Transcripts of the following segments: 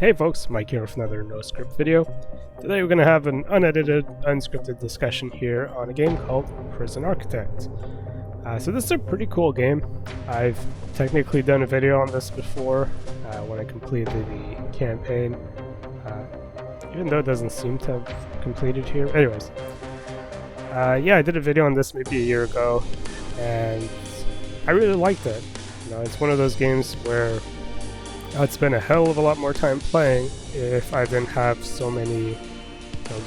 Hey folks, Mike here with another NoScript video. Today we're going to have an unedited, unscripted discussion here on a game called Prison Architect. So this is a pretty cool game. I've technically done a video on this before when I completed the campaign, even though it doesn't seem to have completed here. Anyways, yeah, I did a video on this maybe a year ago, and I really liked it. You know, it's one of those games where I'd spend a hell of a lot more time playing if I didn't have so many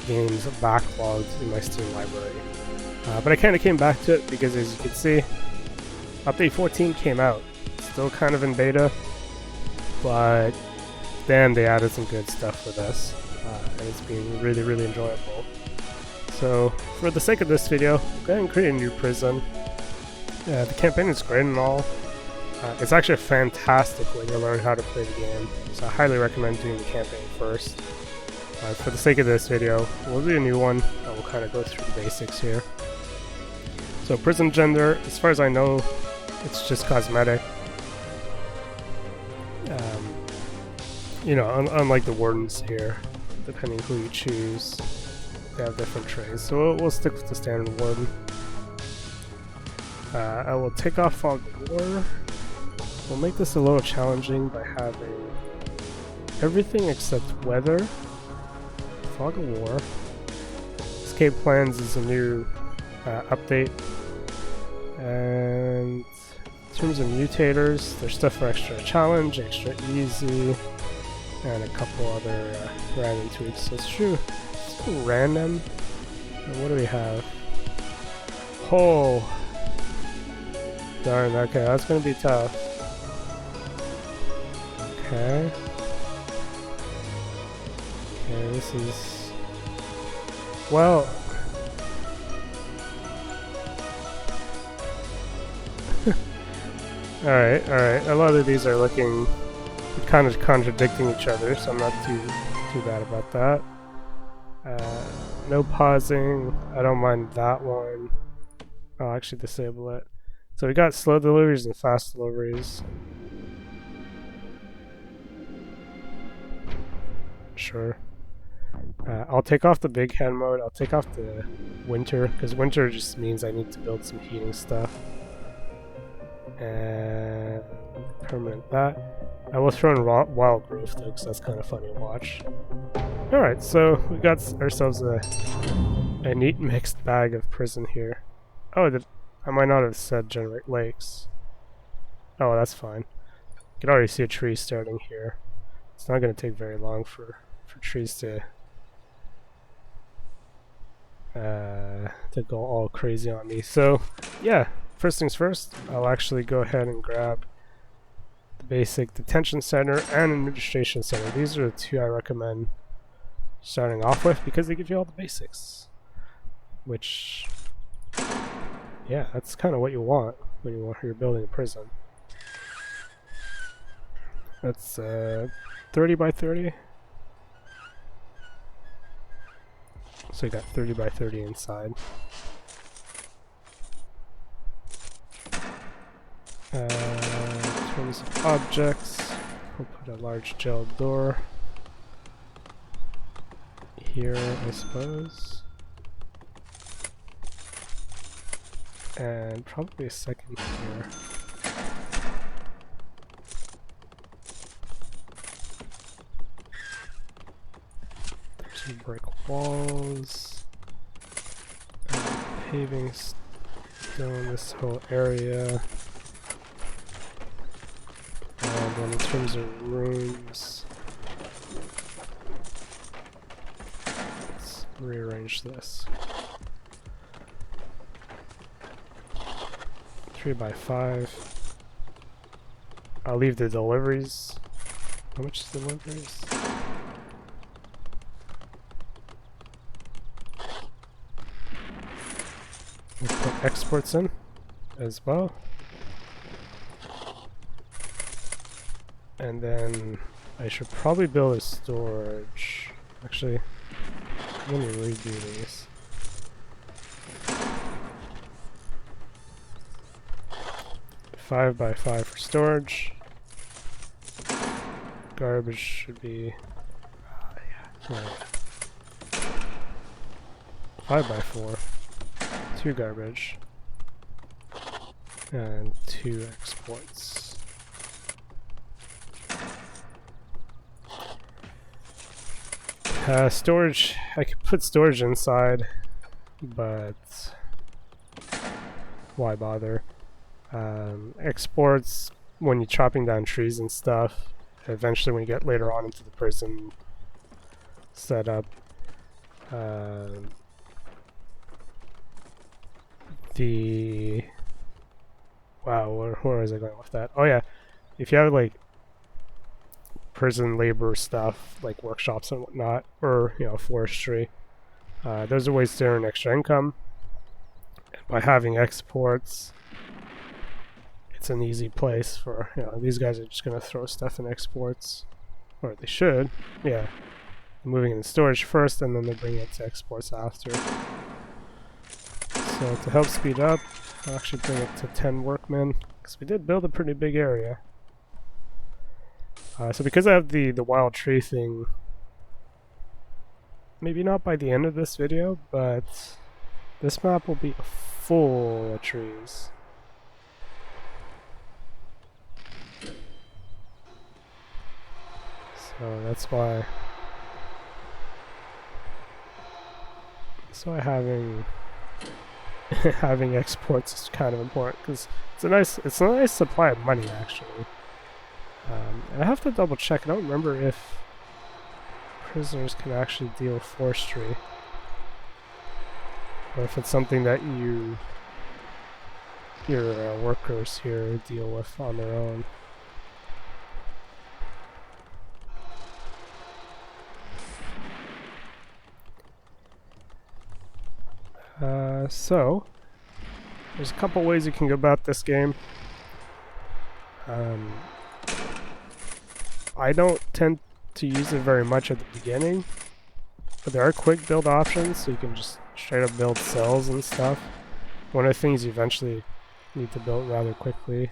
games backlogged in my Steam library. But I kind of came back to it because, as you can see, Update 14 came out. It's still kind of in beta, but damn, they added some good stuff for this, and it's been really, really enjoyable. So, for the sake of this video, go ahead and create a new prison. The campaign is great and all. It's actually a fantastic way to learn how to play the game, so I highly recommend doing the campaign first. For the sake of this video, we'll do a new one, and we'll kind of go through the basics here. So prison gender, as far as I know, it's just cosmetic. You know, unlike the wardens here, depending who you choose, they have different traits. So we'll stick with the standard warden. I will take off Fog of War. We'll make this a little challenging by having everything except weather, Fog of War. Escape Plans is a new update, and in terms of mutators, there's stuff for extra challenge, extra easy, and a couple other random tweaks. So it's true, it's random. And what do we have? Oh, darn. Okay, that's gonna be tough. Okay. Okay, this is... well... Alright. A lot of these are looking kind of contradicting each other, so I'm not too bad about that. No pausing. I don't mind that one. I'll actually disable it. So we got slow deliveries and fast deliveries. Sure. I'll take off the big hand mode. I'll take off the winter, because winter just means I need to build some heating stuff. And permanent that. I will throw in wild growth though, because that's kind of funny to watch. Alright, so we got ourselves a neat mixed bag of prison here. Oh, I might not have said generate lakes. Oh, that's fine. You can already see a tree starting here. It's not going to take very long for trees to go all crazy on me. So yeah, first things first, I'll actually go ahead and grab the basic detention center and administration center. These are the two I recommend starting off with because they give you all the basics, which, yeah, that's kind of what you want when you're building a prison. That's 30 by 30. So you got 30 by 30 inside. In terms of objects, we'll put a large gel door here, I suppose. And probably a second here. Brick walls, paving stone this whole area, and then in terms of rooms, let's rearrange this. 3 by 5. I'll leave the deliveries. How much is deliveries? We'll put exports in as well. And then I should probably build a storage. Actually, let me redo these. 5 by 5 for storage. garbage should be 5x4, 2 garbage, and 2 exports. Storage, I could put storage inside, but why bother? Exports, when you're chopping down trees and stuff, eventually when you get later on into the prison setup, where was I going with that? Oh yeah, if you have like prison labor stuff, like workshops and whatnot, or forestry, those are ways to earn extra income. And by having exports, it's an easy place for, these guys are just going to throw stuff in exports, or they should. Yeah, moving it in storage first, and then they bring it to exports after. So to help speed up, I'll actually bring it to 10 workmen, because we did build a pretty big area. So because I have the wild tree thing, maybe not by the end of this video, but this map will be full of trees. So that's why having having exports is kind of important, because it's a nice supply of money actually. And I have to double check. I don't remember if prisoners can actually deal with forestry, or if it's something that your workers here deal with on their own. So there's a couple ways you can go about this game. I don't tend to use it very much at the beginning, but there are quick build options, so you can just straight up build cells and stuff. One of the things you eventually need to build rather quickly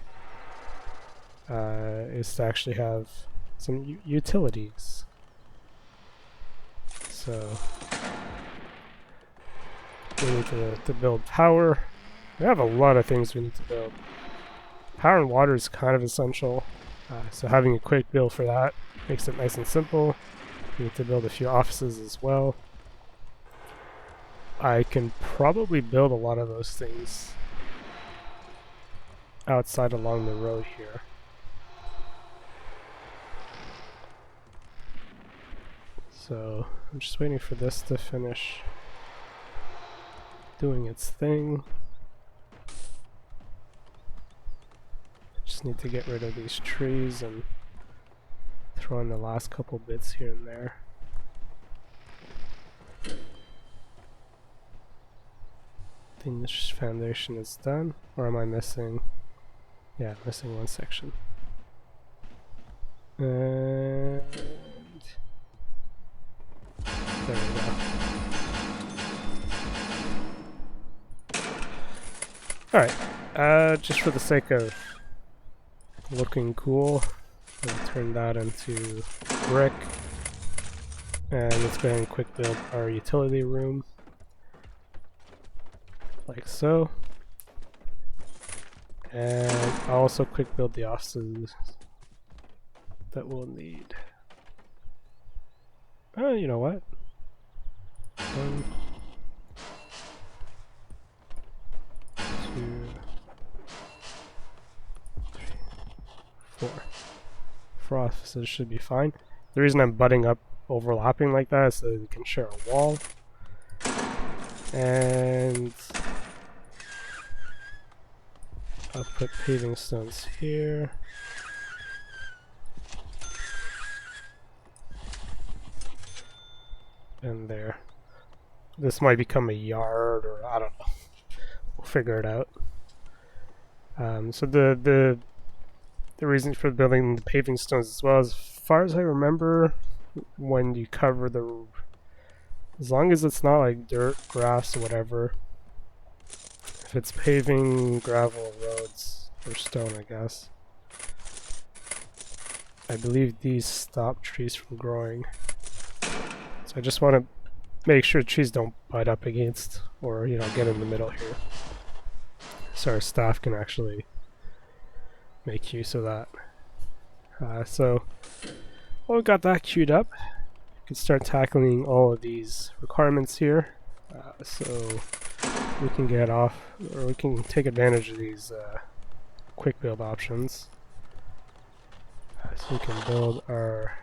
is to actually have some utilities. So we need to build power. We have a lot of things we need to build. Power and water is kind of essential, so having a quick build for that makes it nice and simple. We need to build a few offices as well. I can probably build a lot of those things outside along the road here. So I'm just waiting for this to finish doing its thing. Just need to get rid of these trees and throw in the last couple bits here and there. I think this foundation is done, or am I missing? Yeah, missing one section. And there we go. Alright, just for the sake of looking cool, we'll turn that into brick, and let's go ahead and quick build our utility room like so, and I'll also quick build the offices that we'll need. Oh, you know what? 1, 2, 3, 4. 4 offices should be fine. The reason I'm butting up overlapping like that is so that we can share a wall. And I'll put paving stones here. And there. This might become a yard, or I don't know. We'll figure it out. So the reason for building the paving stones as well, as far as I remember, when you cover the, as long as it's not like dirt, grass, or whatever, if it's paving, gravel, roads, or stone, I guess, I believe these stop trees from growing. So I just want to make sure trees don't butt up against or, you know, get in the middle here. So our staff can actually make use of that. So well, we got that queued up. We can start tackling all of these requirements here. So we can get off, or we can take advantage of these quick build options. So we can build our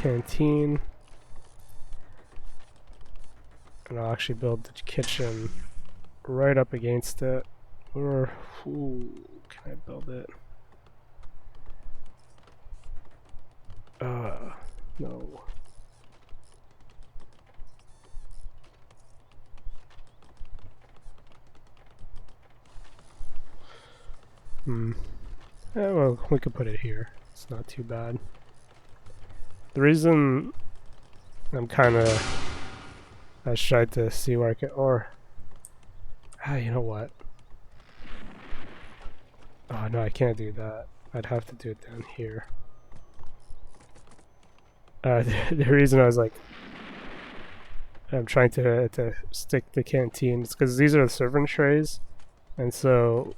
canteen. And I'll actually build the kitchen right up against it. Or, ooh, can I build it? No. Yeah, well, we could put it here. It's not too bad. The reason I'm kind of... I tried to see where I could... Or... you know what? Oh, no, I can't do that. I'd have to do it down here. The reason I was like... I'm trying to stick the canteen. It's because these are the serving trays. And so...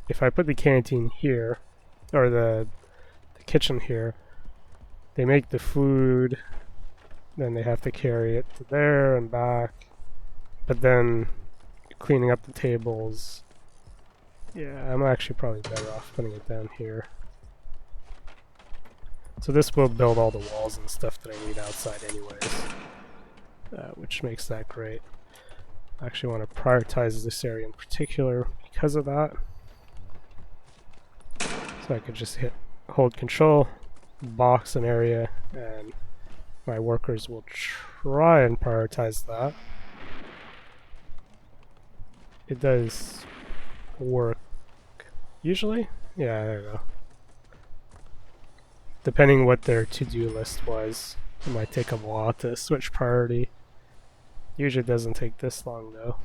if I put the canteen here, or the kitchen here, they make the food, then they have to carry it to there and back, but then cleaning up the tables, yeah, I'm actually probably better off putting it down here. So this will build all the walls and stuff that I need outside anyways, which makes that great. I actually want to prioritize this area in particular because of that. So I could just hold control, box an area, and my workers will try and prioritize that. It does work usually. Yeah, there you go. Depending what their to-do list was, it might take a while to switch priority. Usually doesn't take this long though.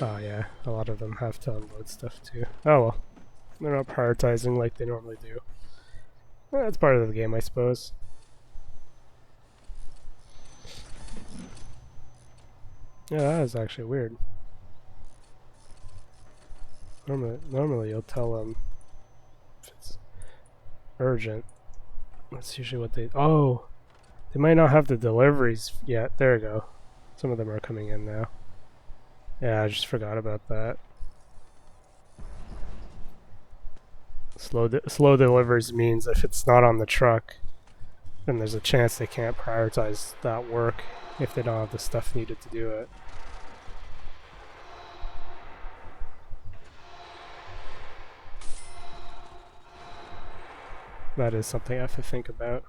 Oh yeah, a lot of them have to unload stuff too. Oh well, they're not prioritizing like they normally do. That's part of the game, I suppose. Yeah, that is actually weird. Normally you'll tell them if it's urgent. That's usually what they... Oh! They might not have the deliveries yet. There we go. Some of them are coming in now. Yeah, I just forgot about that. Slow deliveries means if it's not on the truck, then there's a chance they can't prioritize that work if they don't have the stuff needed to do it. That is something I have to think about.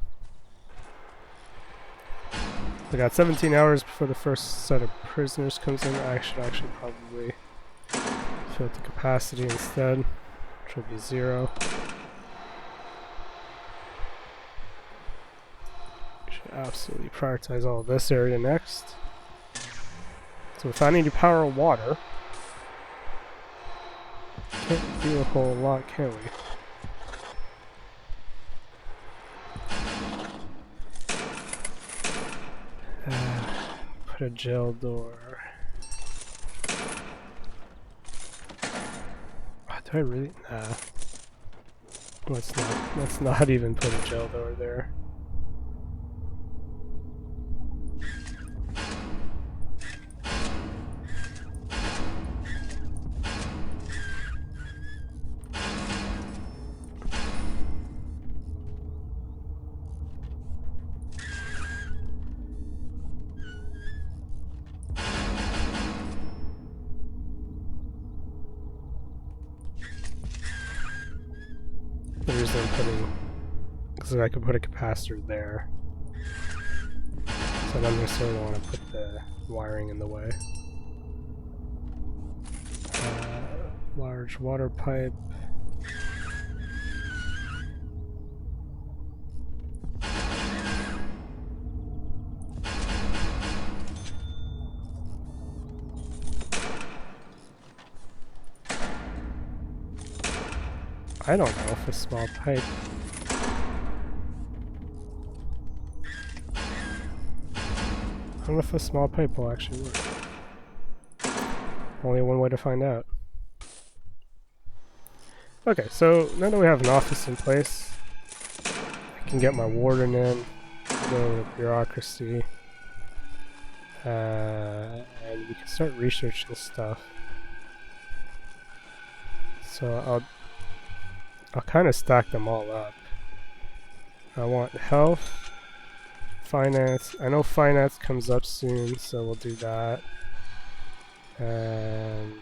We got 17 hours before the first set of prisoners comes in. I should actually probably fill the capacity instead, which will be 0. Should absolutely prioritize all of this area next. So without any power or water, can't do a whole lot, can we? Put a jail door. Oh, do I really? Nah. Let's not even put a jail door there. The reason I'm putting, because I could put a capacitor there, so I don't necessarily want to put the wiring in the way. Large water pipe. I don't know if a small pipe... I don't know if a small pipe will actually work. Only one way to find out. Okay, so now that we have an office in place, I can get my warden in, go to bureaucracy, and we can start researching stuff. So I'll kind of stack them all up. I want health, finance. I know finance comes up soon, so we'll do that. And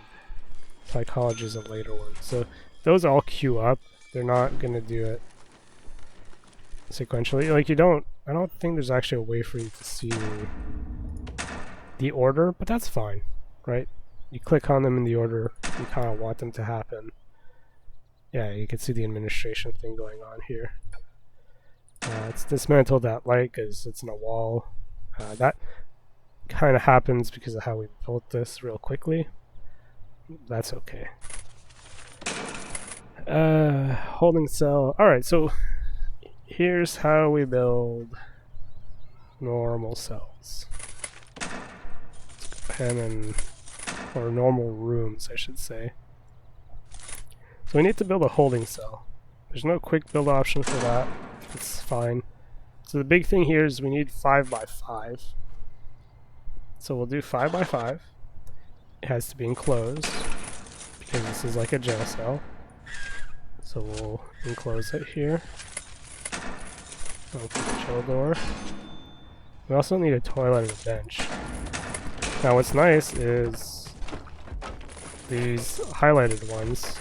psychology is a later one. So those all queue up. They're not gonna do it sequentially. Like I don't think there's actually a way for you to see the order, but that's fine, right? You click on them in the order you kind of want them to happen. Yeah, you can see the administration thing going on here. Let's dismantle that light because it's in a wall. That kind of happens because of how we built this real quickly. That's okay. Holding cell. Alright, so here's how we build normal cells. Or normal rooms, I should say. So we need to build a holding cell. There's no quick build option for that. It's fine. So the big thing here is we need 5 by 5. So we'll do 5 by 5. It has to be enclosed because this is like a jail cell. So we'll enclose it here. Open the jail door. We also need a toilet and a bench. Now what's nice is these highlighted ones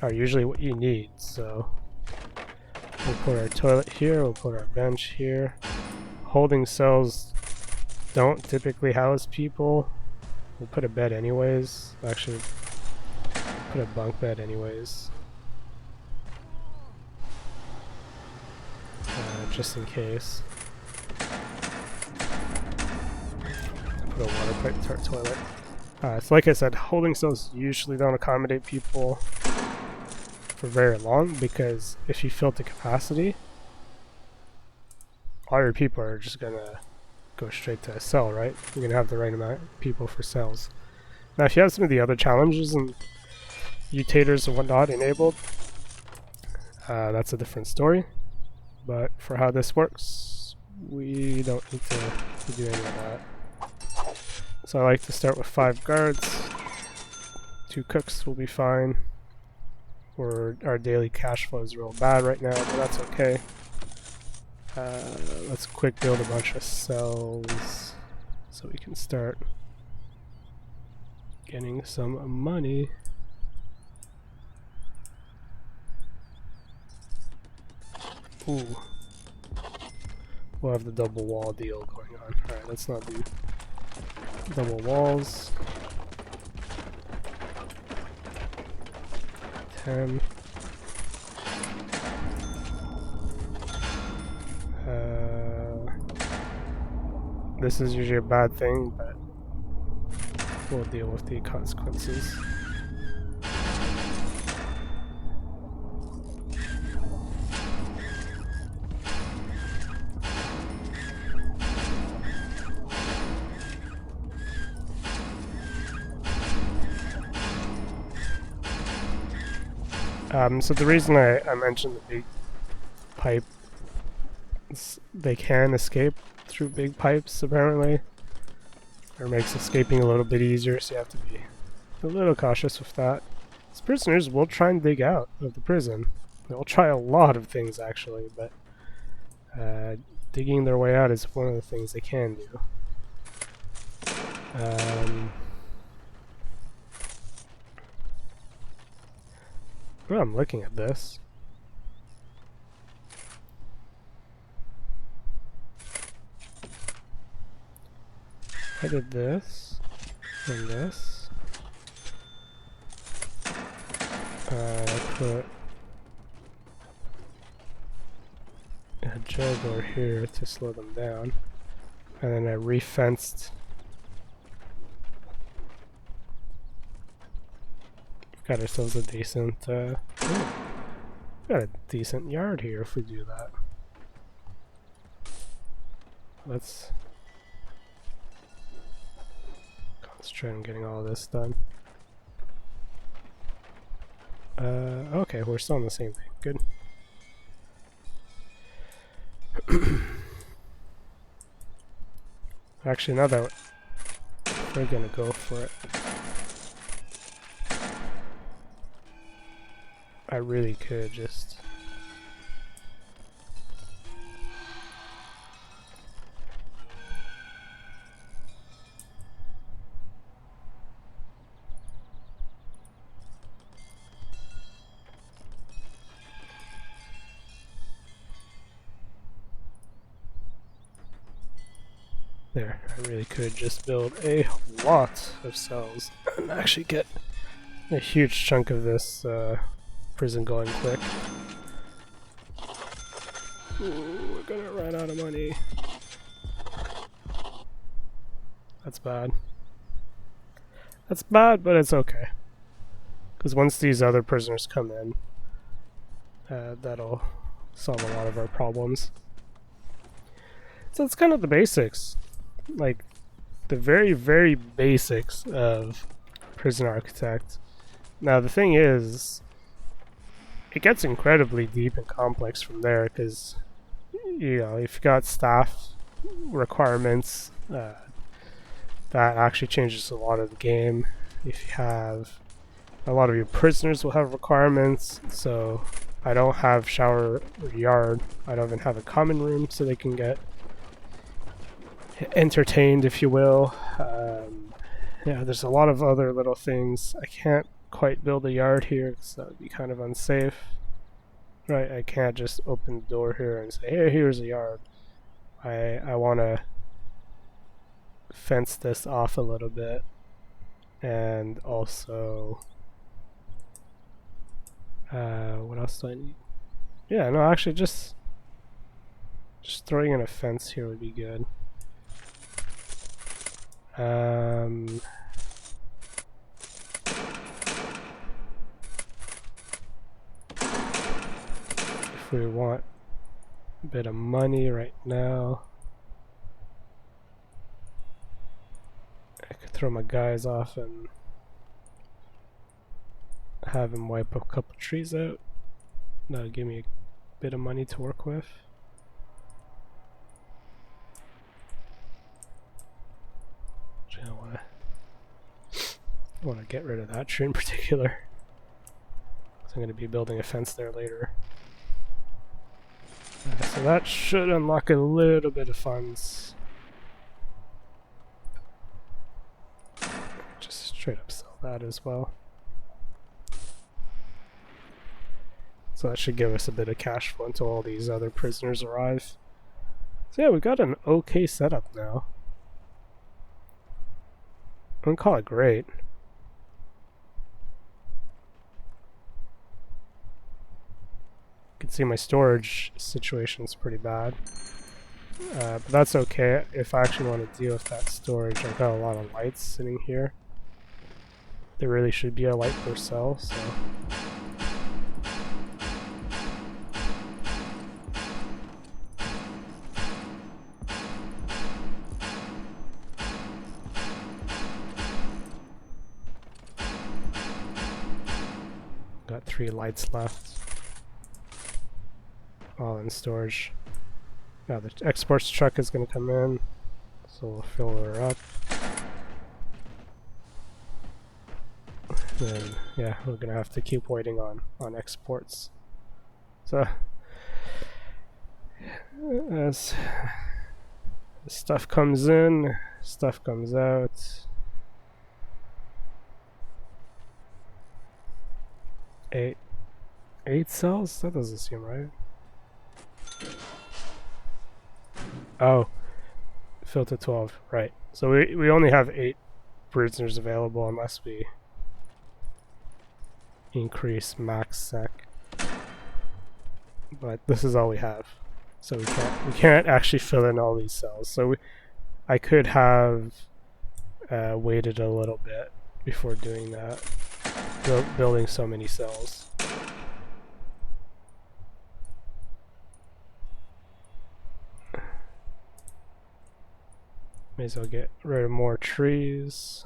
are usually what you need, so we'll put our toilet here, we'll put our bench here. Holding cells don't typically house people. We'll put a bed anyways. Actually, put a bunk bed anyways. Just in case. Put a water pipe to our toilet. So like I said, holding cells usually don't accommodate people for very long because if you fill to capacity, all your people are just gonna go straight to a cell, right? You're gonna have the right amount of people for cells. Now if you have some of the other challenges and mutators and whatnot enabled, that's a different story. But for how this works, we don't need to do any of that. So I like to start with 5 guards. 2 cooks will be fine. Our daily cash flow is real bad right now, but that's okay. Let's quick build a bunch of cells so we can start getting some money. Ooh. We'll have the double wall deal going on. Alright, let's not do double walls. 10. This is usually a bad thing, but we'll deal with the consequences. So the reason I mentioned the big pipe is they can escape through big pipes apparently. It makes escaping a little bit easier, so you have to be a little cautious with that. These prisoners will try and dig out of the prison. They'll try a lot of things actually, but digging their way out is one of the things they can do. Well, I'm looking at this. I did this and this. I put a jail door here to slow them down, and then I re-fenced got ourselves a decent, got a decent yard here if we do that. Let's concentrate on getting all this done. Okay, we're still on the same thing. Good. Actually, now that we're gonna go for it, I really could just there. I really could just build a lot of cells and actually get a huge chunk of this prison going quick. Ooh, we're gonna run out of money. That's bad. That's bad, but it's okay. Because once these other prisoners come in, that'll solve a lot of our problems. So that's kind of the basics. Like, the very, very basics of Prison Architect. Now, the thing is, it gets incredibly deep and complex from there, because, you know, if you've got staff requirements, that actually changes a lot of the game. If you have, a lot of your prisoners will have requirements, so I don't have shower or yard. I don't even have a common room so they can get entertained, if you will. Yeah, there's a lot of other little things. I can't quite build a yard here because that would be kind of unsafe. Right, I can't just open the door here and say, hey, here's a yard. I want to fence this off a little bit, and also what else do I need? Yeah, no, actually just throwing in a fence here would be good. If we want a bit of money right now, I could throw my guys off and have them wipe a couple trees out. That'll give me a bit of money to work with. I want to get rid of that tree in particular. So I'm going to be building a fence there later. So that should unlock a little bit of funds. Just straight up sell that as well. So that should give us a bit of cash flow until all these other prisoners arrive. So yeah, we got an okay setup now. I wouldn't call it great. You can see my storage situation is pretty bad. But that's okay. If I actually want to deal with that storage, I've got a lot of lights sitting here. There really should be a light per cell, so... Got 3 lights left. All in storage. Now the exports truck is going to come in, so we'll fill her up. Then, yeah, we're going to have to keep waiting on exports. So, as stuff comes in, stuff comes out. 8 cells? That doesn't seem right. Oh, fill to 12, right. So we only have 8 prisoners available unless we increase max sec. But this is all we have. So we can't actually fill in all these cells. So I could have waited a little bit before doing that. building so many cells. May as well get rid of more trees.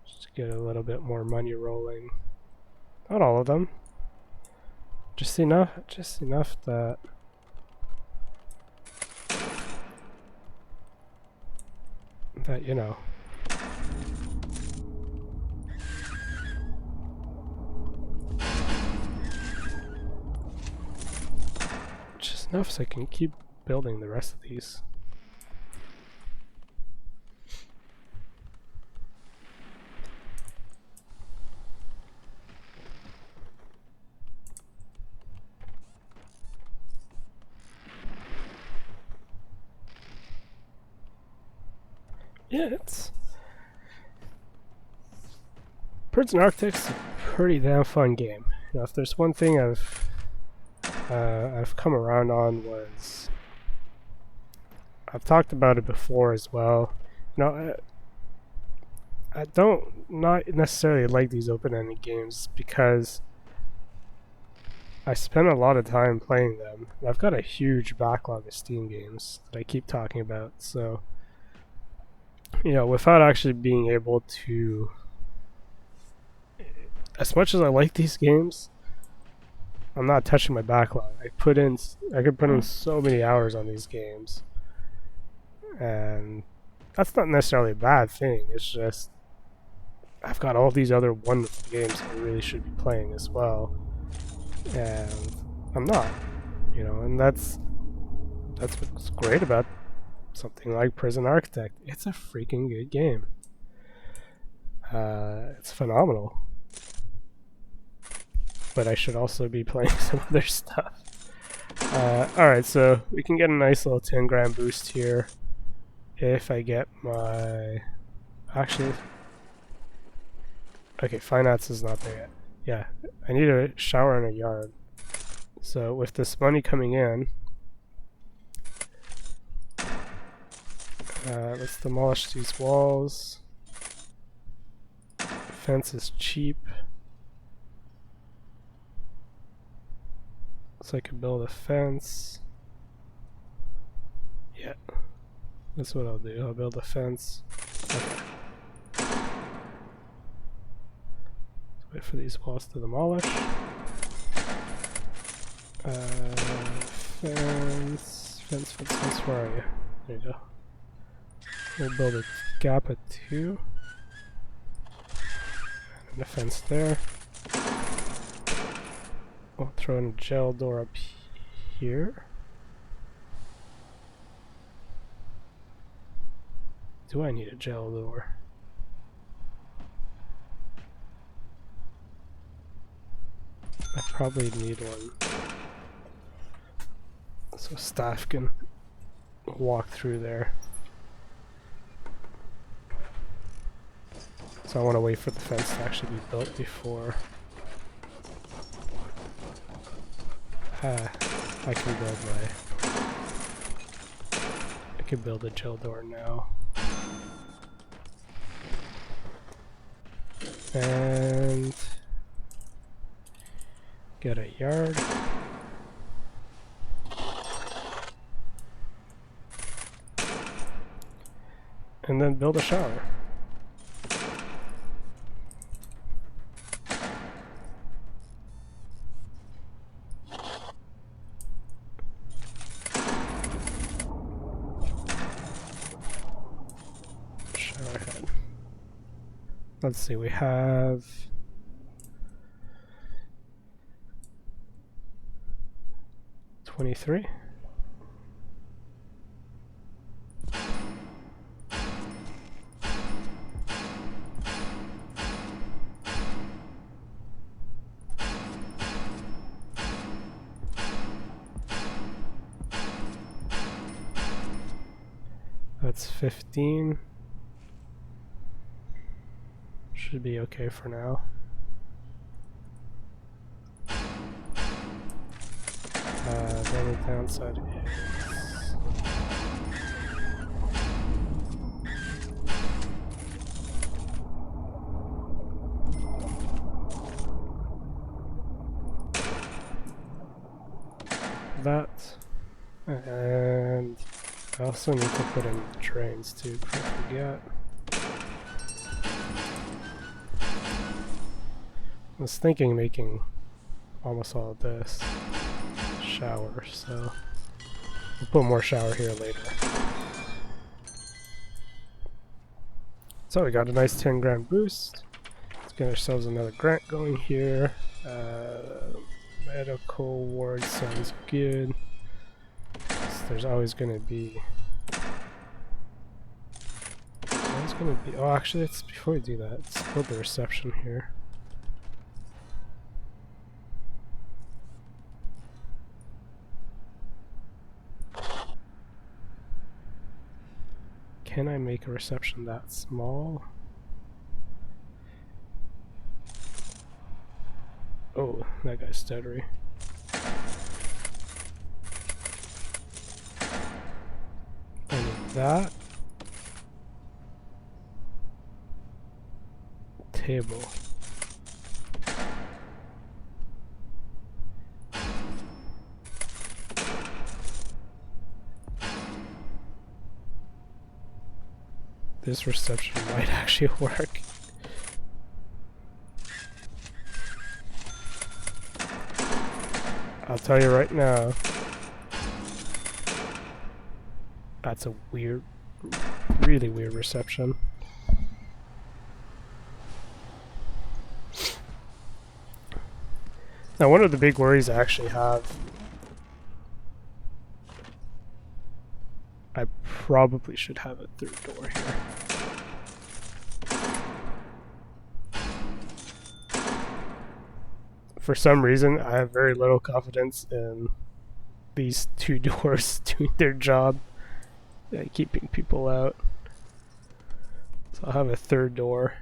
Just to get a little bit more money rolling. Not all of them. Just enough that you know. Just enough so I can keep building the rest of these. Yeah, it's Prison Architect's a pretty damn fun game. You know, if there's one thing I've come around on was, I've talked about it before as well. You know, I don't not necessarily like these open-ended games because I spend a lot of time playing them. I've got a huge backlog of Steam games that I keep talking about, so you know, without actually being able to, as much as I like these games, I'm not touching my backlog. I could put in so many hours on these games, and that's not necessarily a bad thing. It's just I've got all these other wonderful games I really should be playing as well, and I'm not, you know, and that's what's great about something like Prison Architect. It's a freaking good game. It's phenomenal. But I should also be playing some other stuff. Alright, so we can get a nice little 10 grand boost here if I get my... Actually... Okay, finance is not there yet. Yeah, I need a shower and a yard. So with this money coming in, let's demolish these walls. Fence is cheap. So I can build a fence. Yeah, that's what I'll do. I'll build a fence. Okay. Let's wait for these walls to demolish. Fence, where are you? There you go. We'll build a gap at 2. And a fence there. We'll throw in a gel door up here. Do I need a gel door? I probably need one. So staff can walk through there. So I want to wait for the fence to actually be built before I can build a gel door now. And get a yard. And then build a shower. Let's see, we have 23. That's 15. Should be okay for now. The only downside is that. And I also need to put in drains too, before I forget. I was thinking making almost all of this shower, so we'll put more shower here later. So we got a nice 10 grand boost. Let's get ourselves another grant going here. Medical ward sounds good. So there's always going to be... Oh, actually, before we do that, let's build the reception here. Can I make a reception that small? Oh, that guy's stuttery. I need that. Table. This reception might actually work. I'll tell you right now, that's a weird, really weird reception. Now, one of the big worries I actually have, I probably should have a third door here. For some reason, I have very little confidence in these two doors doing their job, keeping people out. So I'll have a third door.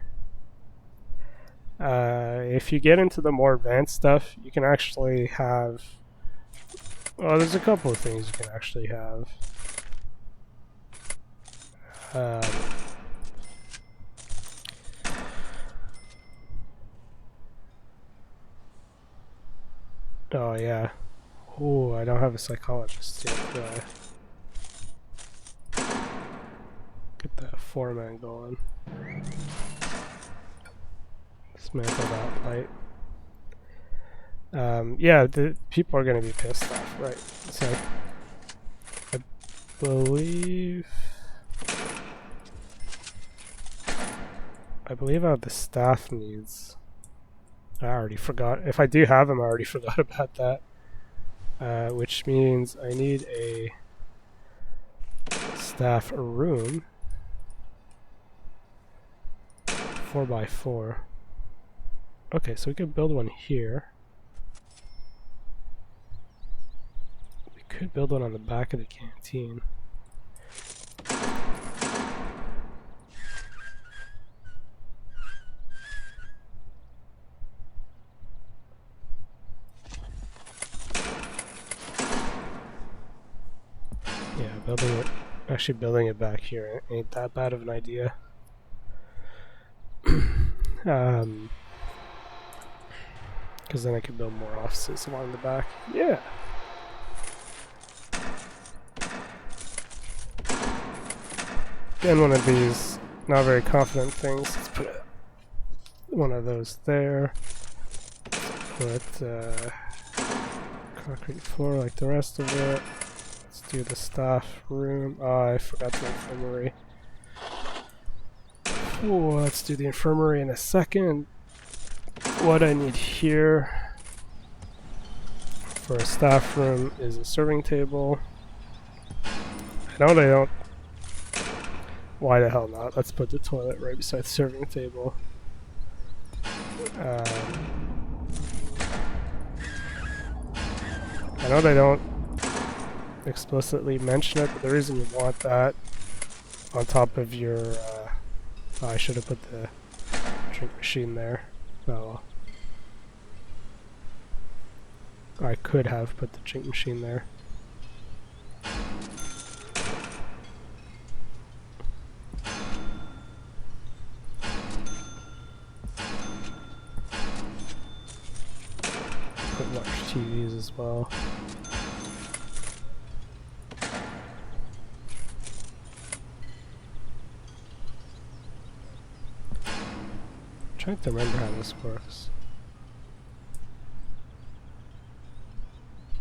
If you get into the more advanced stuff, you can actually have... Well, there's a couple of things you can actually have. Oh yeah. Oh, I don't have a psychologist yet, do I? Get that foreman going. Dismantle that light. Yeah, the people are gonna be pissed off, right? So I believe I have the staff needs. I already forgot. If I do have them, I already forgot about that. Which means I need a staff room. 4x4. Okay, so we could build one here. We could build one on the back of the canteen. Actually building it back here ain't that bad of an idea. Because then I could build more offices along the back. Yeah. Again, one of these not very confident things. Let's put one of those there. Put concrete floor like the rest of it. Let's do the staff room. Oh, I forgot the infirmary. Oh, let's do the infirmary in a second. What I need here for a staff room is a serving table. I know they don't. Why the hell not? Let's put the toilet right beside the serving table. I know they don't explicitly mention it, but the reason you want that on top of your oh, I should have put the drink machine there. Oh, I could have put the drink machine there. Put large TVs as well. trying to remember how this works.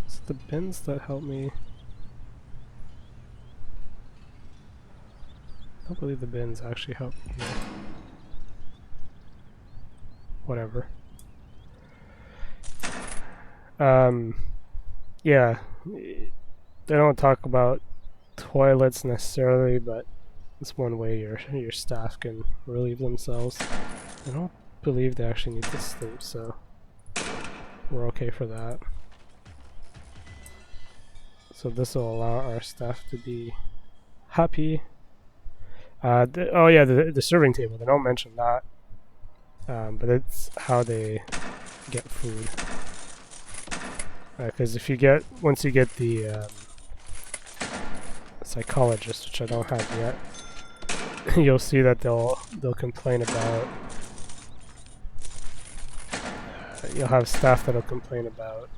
Is it the bins that help me? I don't believe the bins actually help me here. Whatever. Yeah, they don't talk about toilets necessarily, but it's one way your staff can relieve themselves. I don't believe they actually need to sleep, so we're okay for that. So this will allow our staff to be happy. Oh yeah, the serving table, they don't mention that, but it's how they get food. Because if you get, once you get the psychologist, which I don't have yet, you'll see that they'll complain about. You'll have staff that'll complain about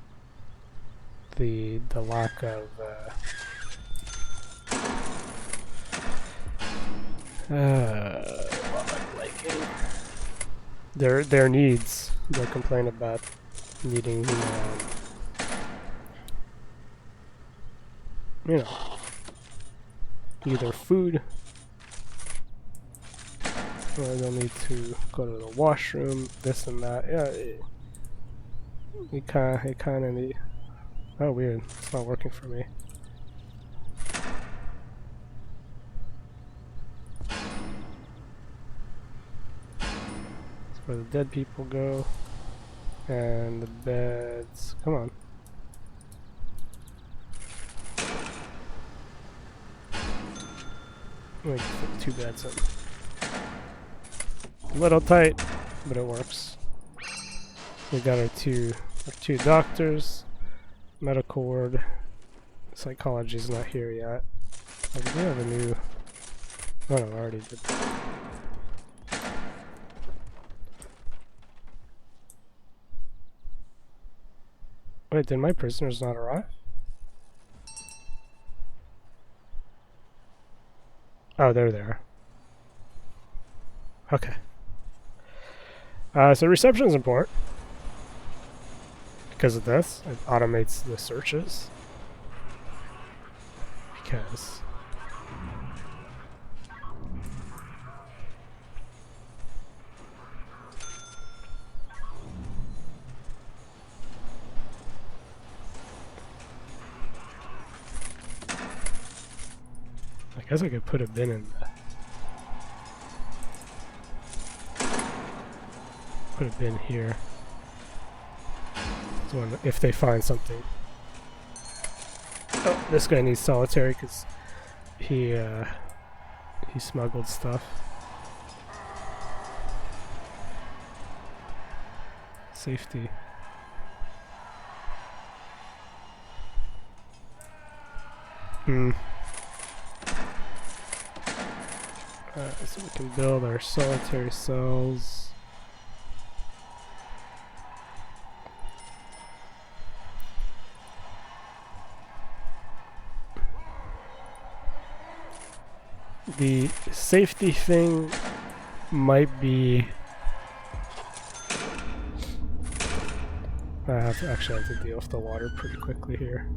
the lack of their needs. They'll complain about needing you know, either food, or they'll need to go to the washroom, this and that. Yeah, it kind of need. Oh, weird! It's not working for me. That's where the dead people go, and the beds. Come on. Let me put 2 beds in. A little tight, but it works. We got our two doctors, medical ward. Psychology's not here yet. Oh, we do have a new. Oh no, I already did that. Wait, did my prisoners not arrive? Oh, they're there. Okay. So reception is important because of this. It automates the searches. Because I guess I could put a bin in the put a bin here. So if they find something. Oh, this guy needs solitary because he smuggled stuff. Safety. So we can build our solitary cells. The safety thing might be. I have to deal with the water pretty quickly here.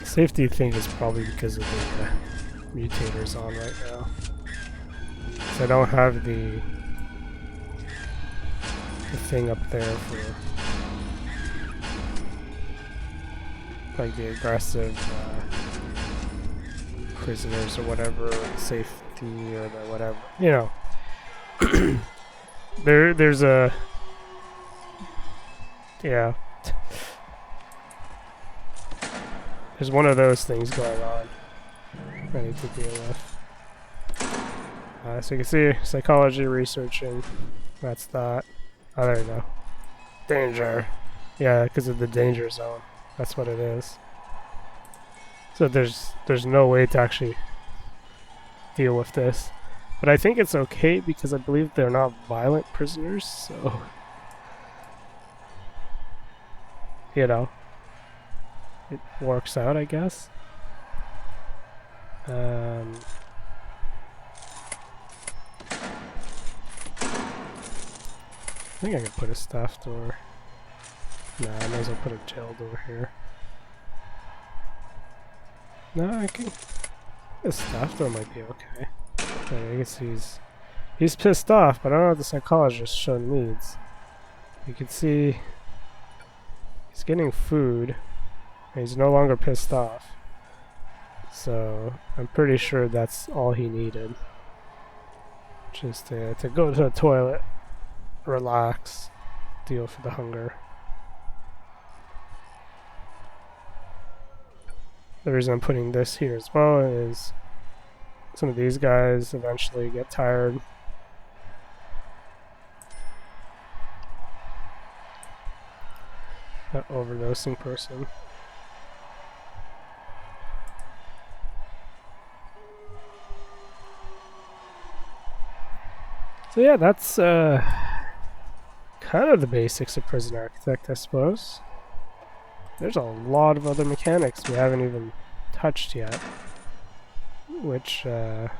Safety thing is probably because of the mutators on right now. So I don't have the thing up there for like the aggressive prisoners or whatever, safety or the whatever, you know. there's a yeah. There's one of those things going on I need to deal with. So you can see psychology researching. That's that. Oh, there you go. Danger. Yeah, because of the danger zone. That's what it is. So there's no way to actually deal with this. But I think it's okay because I believe they're not violent prisoners, so you know, it works out, I guess. I think I can put a staff door. Nah, I might as well put a jail door here. No, I can. The staff door might be okay. I guess he's pissed off, but I don't know what the psychologist shown needs. You can see he's getting food, and he's no longer pissed off. So I'm pretty sure that's all he needed. Just to go to the toilet, relax, deal for the hunger. The reason I'm putting this here as well is some of these guys eventually get tired. That overdosing person. So yeah, that's kind of the basics of Prison Architect, I suppose. There's a lot of other mechanics we haven't even touched yet, which this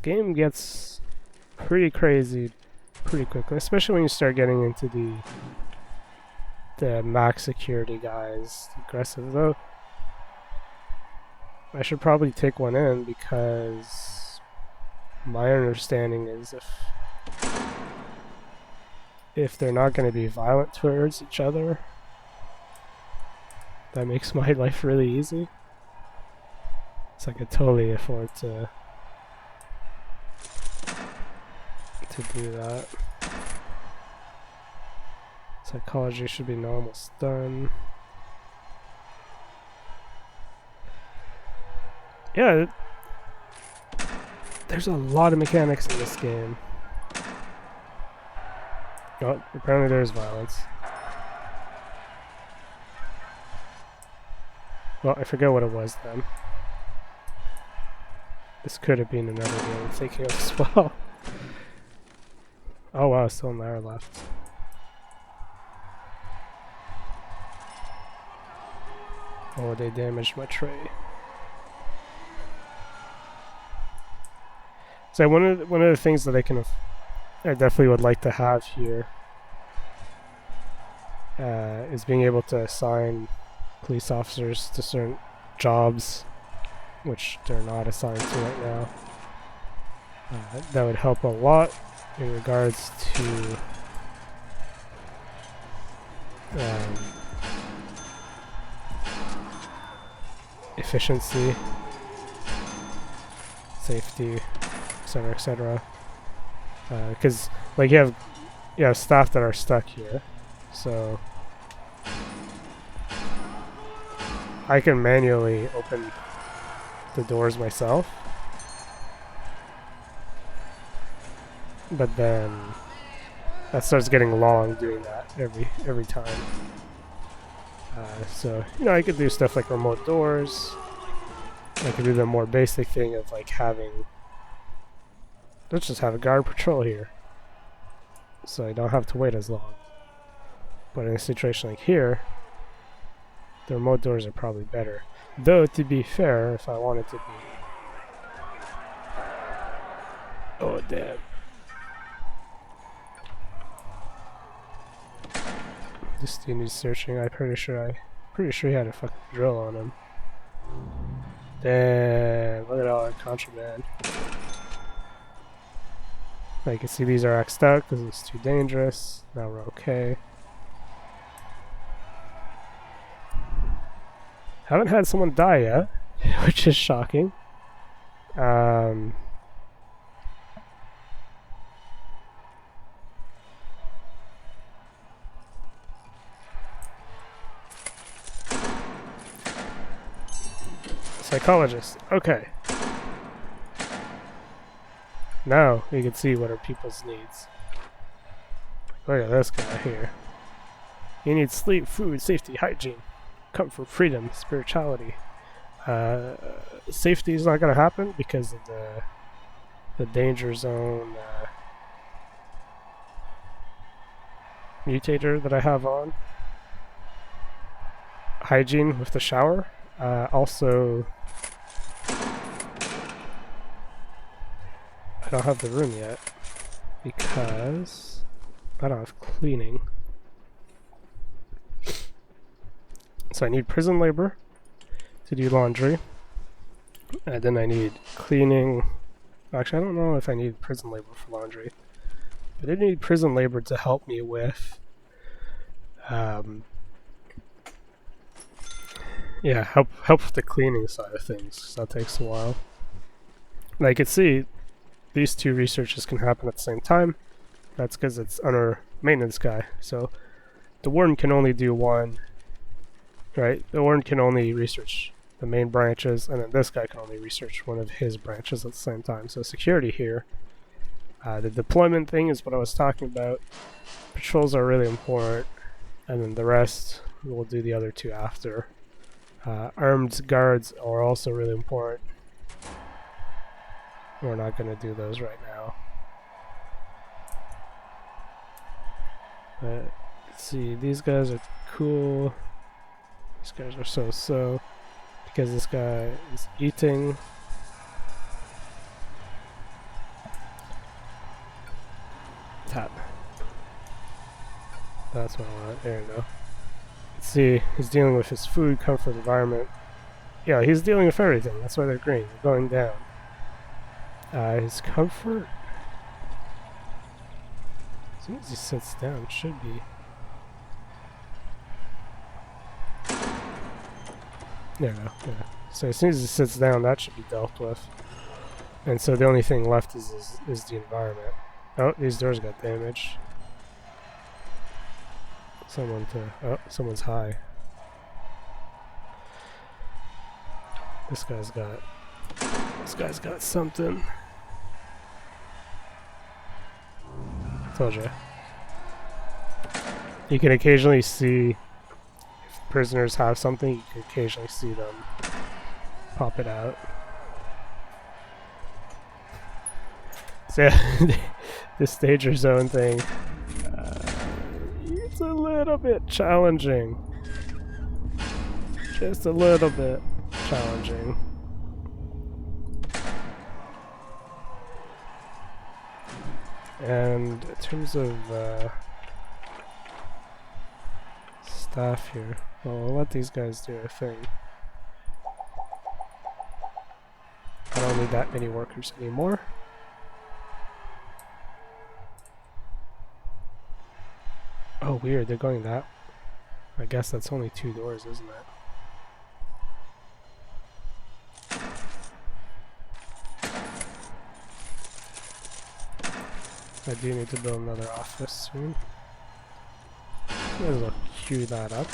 game gets pretty crazy pretty quickly, especially when you start getting into the max security guys, aggressive. Though I should probably take one in, because my understanding is if they're not going to be violent towards each other, that makes my life really easy. So I could totally afford to do that. Psychology should be almost done. Yeah, there's a lot of mechanics in this game. Oh, apparently there's violence. Well, I forget what it was then. This could have been another game I'm thinking of as well. Oh wow, still an hour left. Oh, they damaged my tray. So one of the things that I definitely would like to have here is being able to assign police officers to certain jobs, which they're not assigned to right now. That would help a lot in regards to efficiency, safety, etc., etc. Because like you have staff that are stuck here, so I can manually open the doors myself, but then that starts getting long doing that every time. So I could do stuff like remote doors. I could do the more basic thing of like let's just have a guard patrol here, so I don't have to wait as long. But in a situation like here, the remote doors are probably better. Though, to be fair, if I wanted to be... Oh, damn. This dude needs searching. I'm pretty sure he had a fucking drill on him. Damn, look at all that contraband. You can see these are X'd out because it's too dangerous. Now we're okay. Haven't had someone die yet, which is shocking. Psychologist. Okay. Now you can see what are people's needs. Look at this guy here. You need sleep, food, safety, hygiene, comfort, freedom, spirituality. Safety is not going to happen because of the danger zone. mutator that I have on. Hygiene with the shower. Also, I don't have the room yet because I don't have cleaning. So I need prison labor to do laundry. And then I need cleaning. Actually, I don't know if I need prison labor for laundry. But I need prison labor to help me with yeah, help with the cleaning side of things, so that takes a while. And I can see these two researches can happen at the same time. That's because it's under maintenance guy. So the warden can only do one, right? The warden can only research the main branches, and then this guy can only research one of his branches at the same time. So security here. The deployment thing is what I was talking about. Patrols are really important, and then the rest we'll do the other two after. Armed guards are also really important. We're not going to do those right now. But let's see, these guys are cool. These guys are so-so. Because this guy is eating. Tap. That's what I want. There you go. See, he's dealing with his food, comfort, environment. Yeah, he's dealing with everything. That's why they're green. They're going down. His comfort. As soon as he sits down, it should be. There we go. Yeah. So as soon as he sits down, that should be dealt with. And so the only thing left is the environment. Oh, these doors got damaged. Someone's high. This guy's got something. Told you. You can occasionally see if prisoners have something. You can occasionally see them pop it out. So yeah, this danger zone thing. It's a little bit challenging. Just a little bit challenging. And in terms of staff here, well, we'll let these guys do a thing. I don't need that many workers anymore. Oh, weird, they're going that. I guess that's only 2 doors, isn't it? I do need to build another office soon. Might as well queue that up.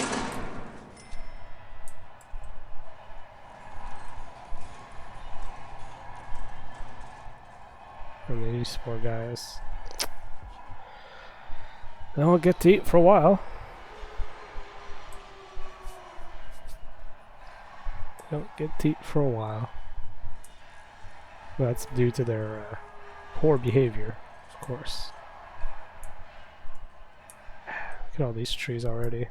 And these 4 guys. I won't get to eat for a while. Don't get to eat for a while. That's due to their poor behavior, of course. Look at all these trees already.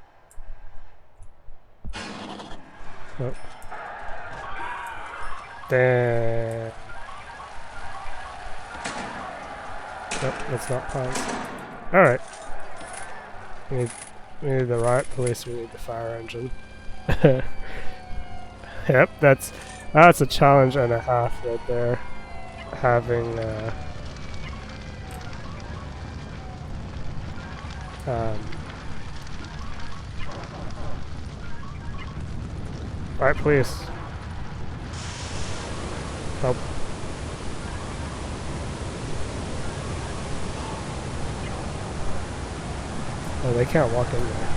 Oh. Damn. Nope, let's not pause. Alright. We need the riot police, we need the fire engine. Yep, that's a challenge and a half right there. Having riot police. Help. Oh, they can't walk in there.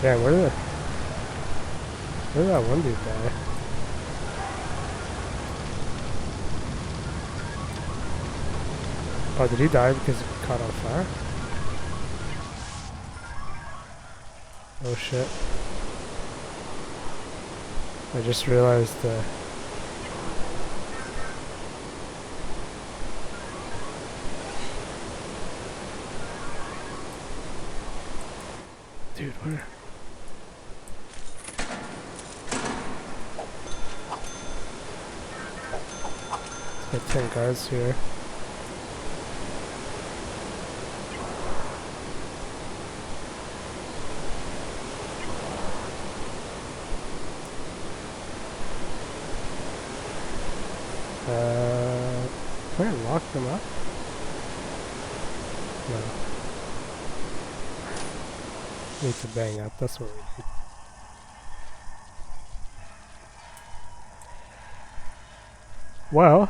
Damn, where did that one dude die? Oh, did he die because he caught on fire? Oh shit. I just realized Dude, where? Got 10 guards here. Can I lock them up? No. Need to bang up, that's what we need. Well,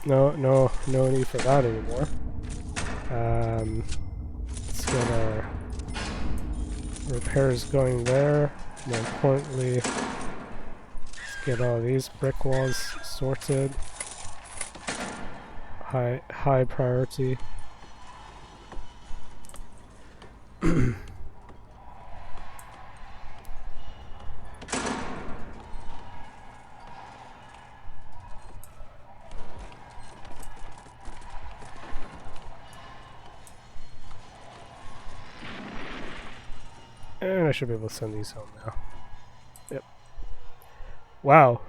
no need for that anymore. Let's get our repairs going there. More importantly, let's get all these brick walls sorted. High priority. And I should be able to send these home now. Yep. Wow.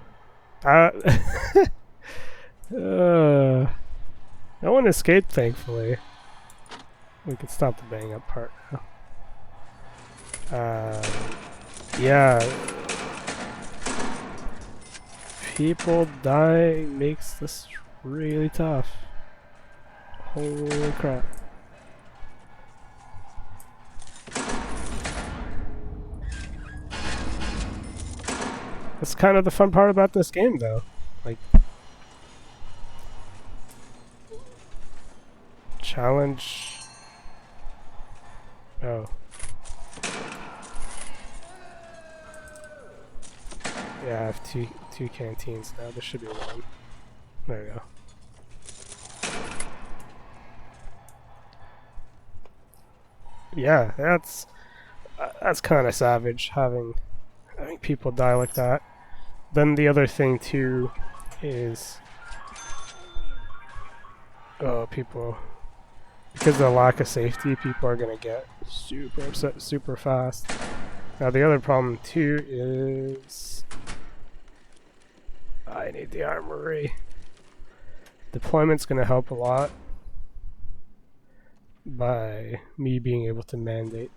No one escaped, thankfully. We can stop the bang up part now. Yeah. People dying makes this really tough. Holy crap. That's kind of the fun part about this game, though. Like, challenge. Oh. Yeah, I have two canteens now. There should be one. There we go. Yeah, that's kind of savage having people die like that. Then the other thing too is, people, because of the lack of safety, people are gonna get super upset super fast. Now the other problem too is I need the armory. Deployment's gonna help a lot by me being able to mandate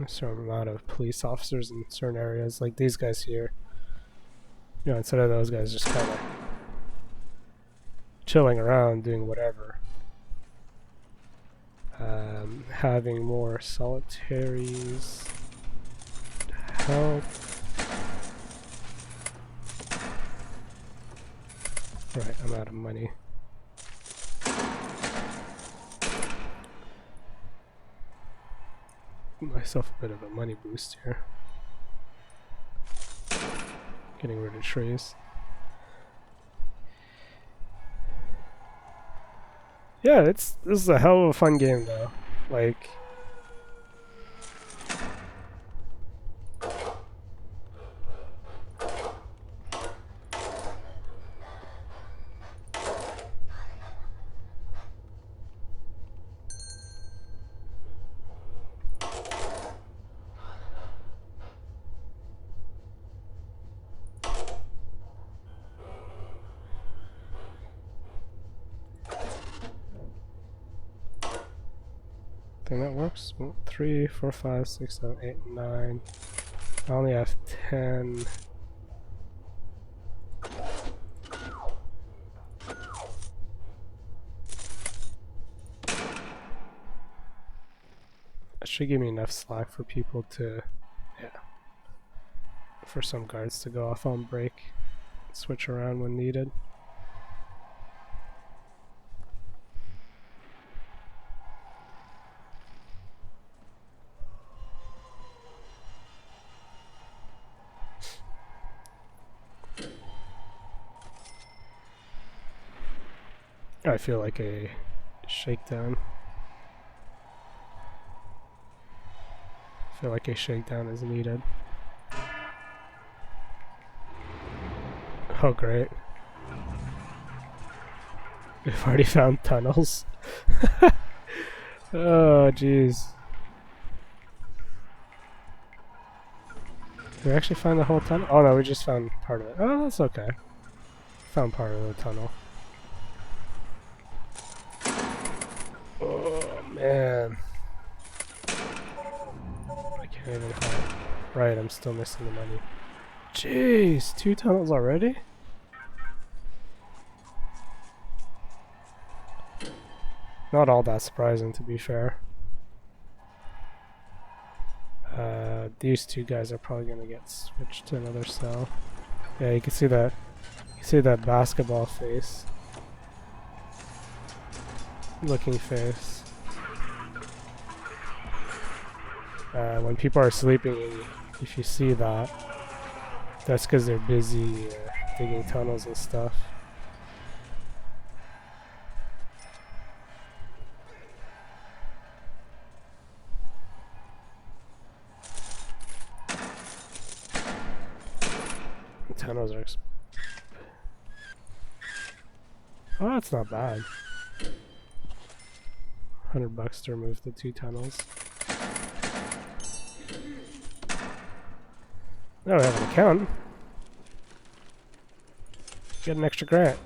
a certain amount of police officers in certain areas, like these guys here. You know, instead of those guys just kind of chilling around doing whatever. Having more solitaries help. Right, I'm out of money. Myself a bit of a money boost here. Getting rid of trees. Yeah, this is a hell of a fun game though. Like, I think that works. 1, 3, 4, 5, 6, 7, 8, 9. I only have 10. That should give me enough slack for people to, for some guards to go off on break, switch around when needed. I feel like a shakedown. I feel like a shakedown is needed. Oh great. We've already found tunnels. Oh, jeez. Did we actually find the whole tunnel? Oh no, we just found part of it. Oh, that's okay. Found part of the tunnel. Oh, man. I can't even hide. Right, I'm still missing the money. Jeez, 2 tunnels already? Not all that surprising, to be fair. These 2 guys are probably gonna get switched to another cell. Yeah, you can see that. You see that basketball face. Looking face. When people are sleeping, if you see that, that's because they're busy digging tunnels and stuff. The tunnels are. Oh, that's not bad. $100 to remove the 2 tunnels. Now we have an account. Get an extra grant.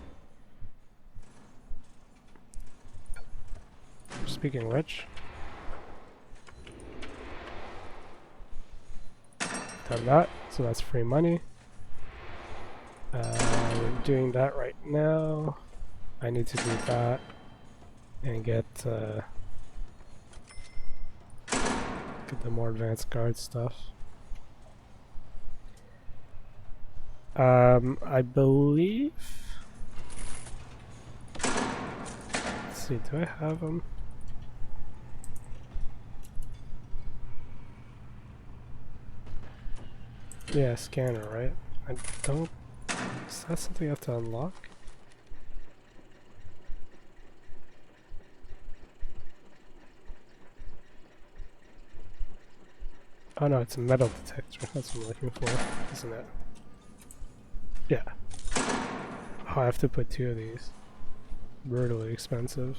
Speaking of which, done that, so that's free money. We're doing that right now. I need to do that and get the more advanced guard stuff. I believe. Let's see, do I have them? Yeah, scanner, right? I don't. Is that something I have to unlock? Oh no, it's a metal detector. That's what I'm looking for, isn't it? Yeah. Oh, I have to put 2 of these. Brutally expensive.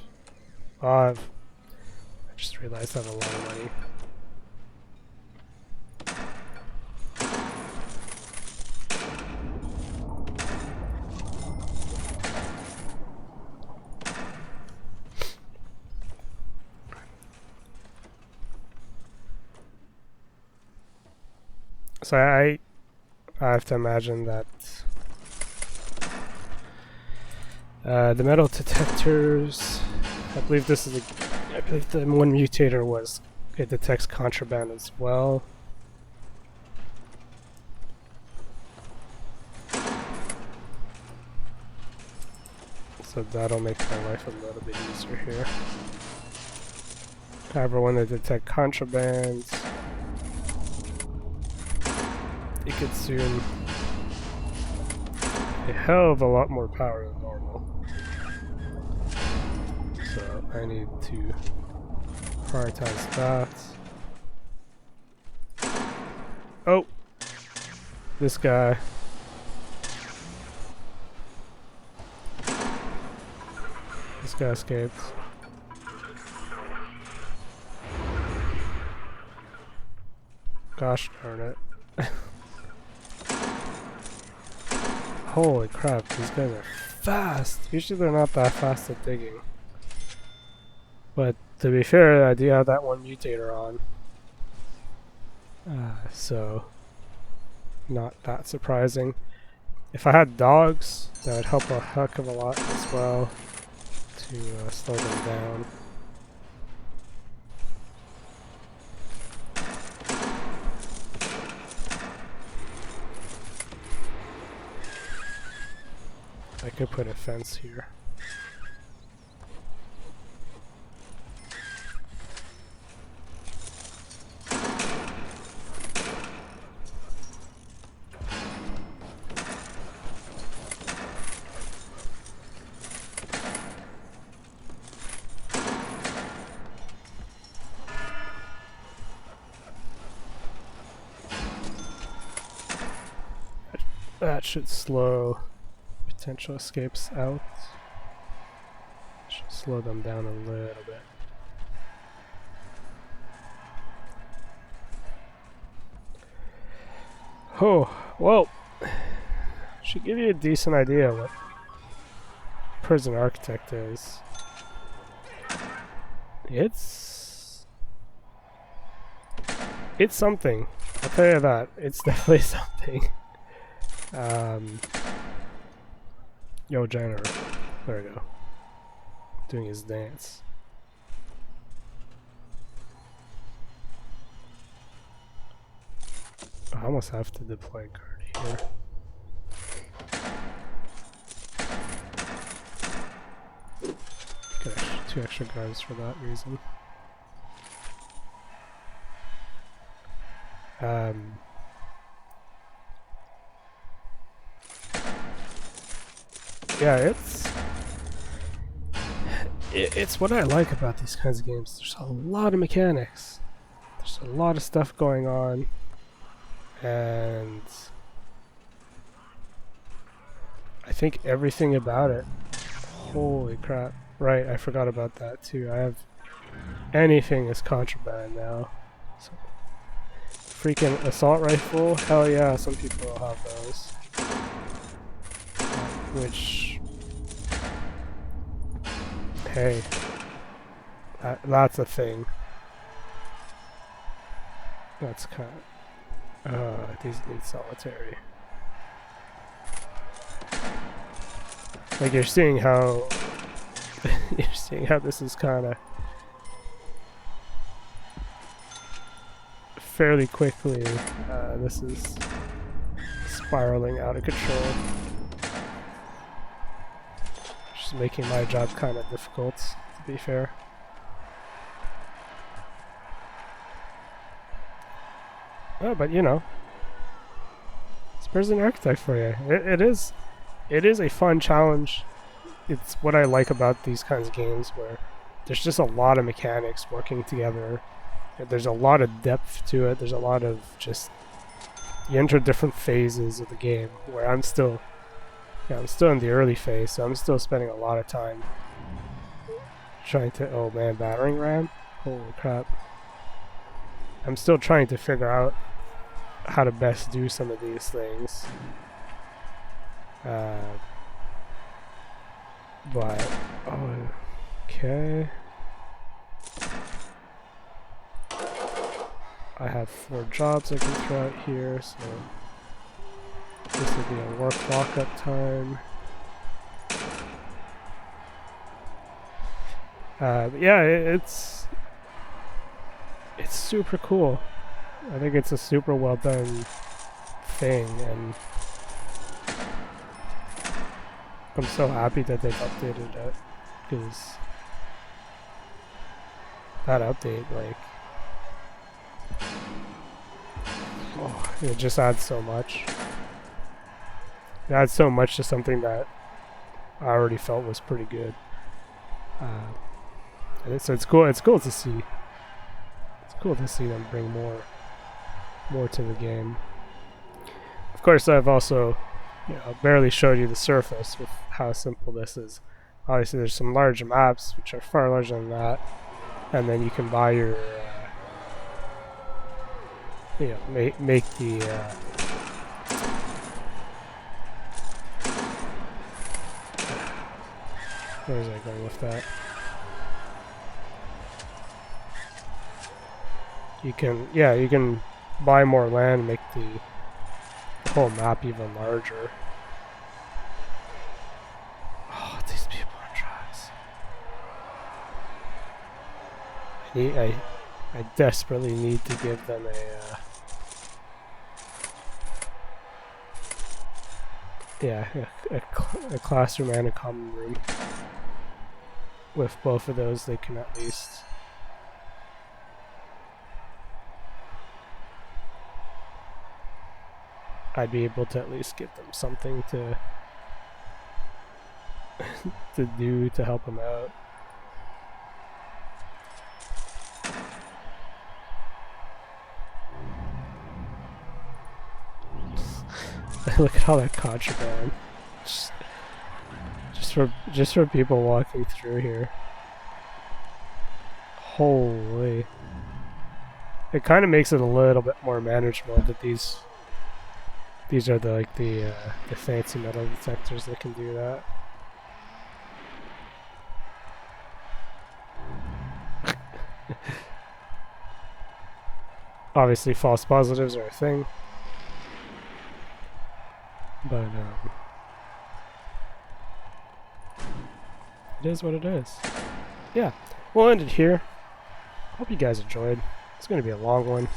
Oh, I just realized I have a lot of money. So I have to imagine that the metal detectors. I believe this is I believe the one mutator was it detects contraband as well. So that'll make my life a little bit easier here. However, when they detect contraband, it consume a hell of a lot more power than normal. So I need to prioritize that. Oh! This guy. This guy escaped. Gosh darn it. Holy crap, these guys are fast! Usually they're not that fast at digging. But to be fair, I do have that one mutator on. So, not that surprising. If I had dogs, that would help a heck of a lot as well to slow them down. I could put a fence here. That should slow potential escapes out. Should slow them down a little bit. Oh, well, should give you a decent idea what Prison Architect is. It's something. I'll tell you that. It's definitely something. Yo, janitor. There we go. Doing his dance. I almost have to deploy a guard here. Get 2 extra guards for that reason. Yeah, it's what I like about these kinds of games. There's a lot of mechanics. There's a lot of stuff going on. And I think everything about it. Holy crap. Right, I forgot about that too. I have anything is contraband now. So, freaking assault rifle? Hell yeah, some people will have those. Which, hey, that's a thing. That's kind of, these need solitary. Like you're seeing how, this is kind of fairly quickly, this is spiraling out of control. Just making my job kind of difficult, to be fair. Oh, but you know, it's Prison Architect for you. It is a fun challenge. It's what I like about these kinds of games, where there's just a lot of mechanics working together. There's a lot of depth to it. There's a lot of just, you enter different phases of the game, where I'm still in the early phase, so I'm still spending a lot of time trying to, oh man, battering ram? Holy crap. I'm still trying to figure out how to best do some of these things. But, oh, okay. I have 4 jobs I can throw out here, so this will be a work lockup time. But yeah, it's super cool. I think it's a super well done thing, and I'm so happy that they've updated it, because that update, like, oh, it just adds so much. It adds so much to something that I already felt was pretty good. And so it's cool. It's cool to see. It's cool to see them bring more to the game. Of course, I've also, barely showed you the surface with how simple this is. Obviously, there's some large maps which are far larger than that, and then you can buy your, make the. Where was I going with that? You can buy more land and make the whole map even larger. Oh, these people are tries. I desperately need to give them a classroom and a common room. With both of those, they can at least. I'd be able to at least give them something to to do to help them out. Look at all that contraband. Just for people walking through here. Holy. It kind of makes it a little bit more manageable that these These are the fancy metal detectors that can do that. Obviously, false positives are a thing, but it is what it is. Yeah, we'll end it here. Hope you guys enjoyed. It's going to be a long one.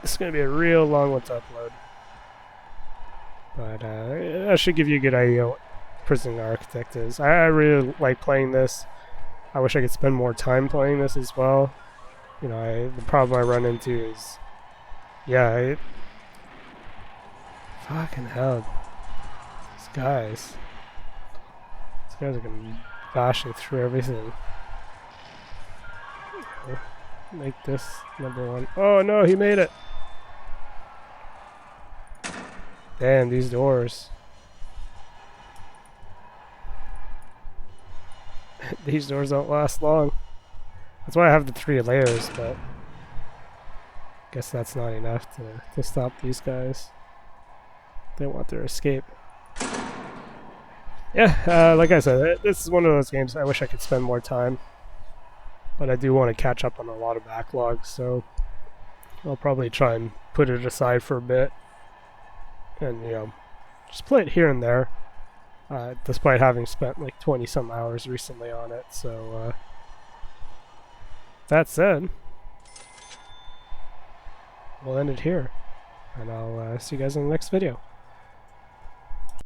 It's going to be a real long one to upload. But that should give you a good idea what Prison Architect is. I really like playing this. I wish I could spend more time playing this as well. You know, the problem I run into is, yeah, fucking hell. These guys are going to be bashing through everything. Make this #1. Oh no, he made it! Damn, these doors. These doors don't last long. That's why I have the 3 layers, but I guess that's not enough to stop these guys. They want their escape. Yeah, like I said, this is one of those games I wish I could spend more time. But I do want to catch up on a lot of backlogs, so I'll probably try and put it aside for a bit. And, you know, just play it here and there. Despite having spent like 20 some hours recently on it, so that said, we'll end it here, and I'll see you guys in the next video.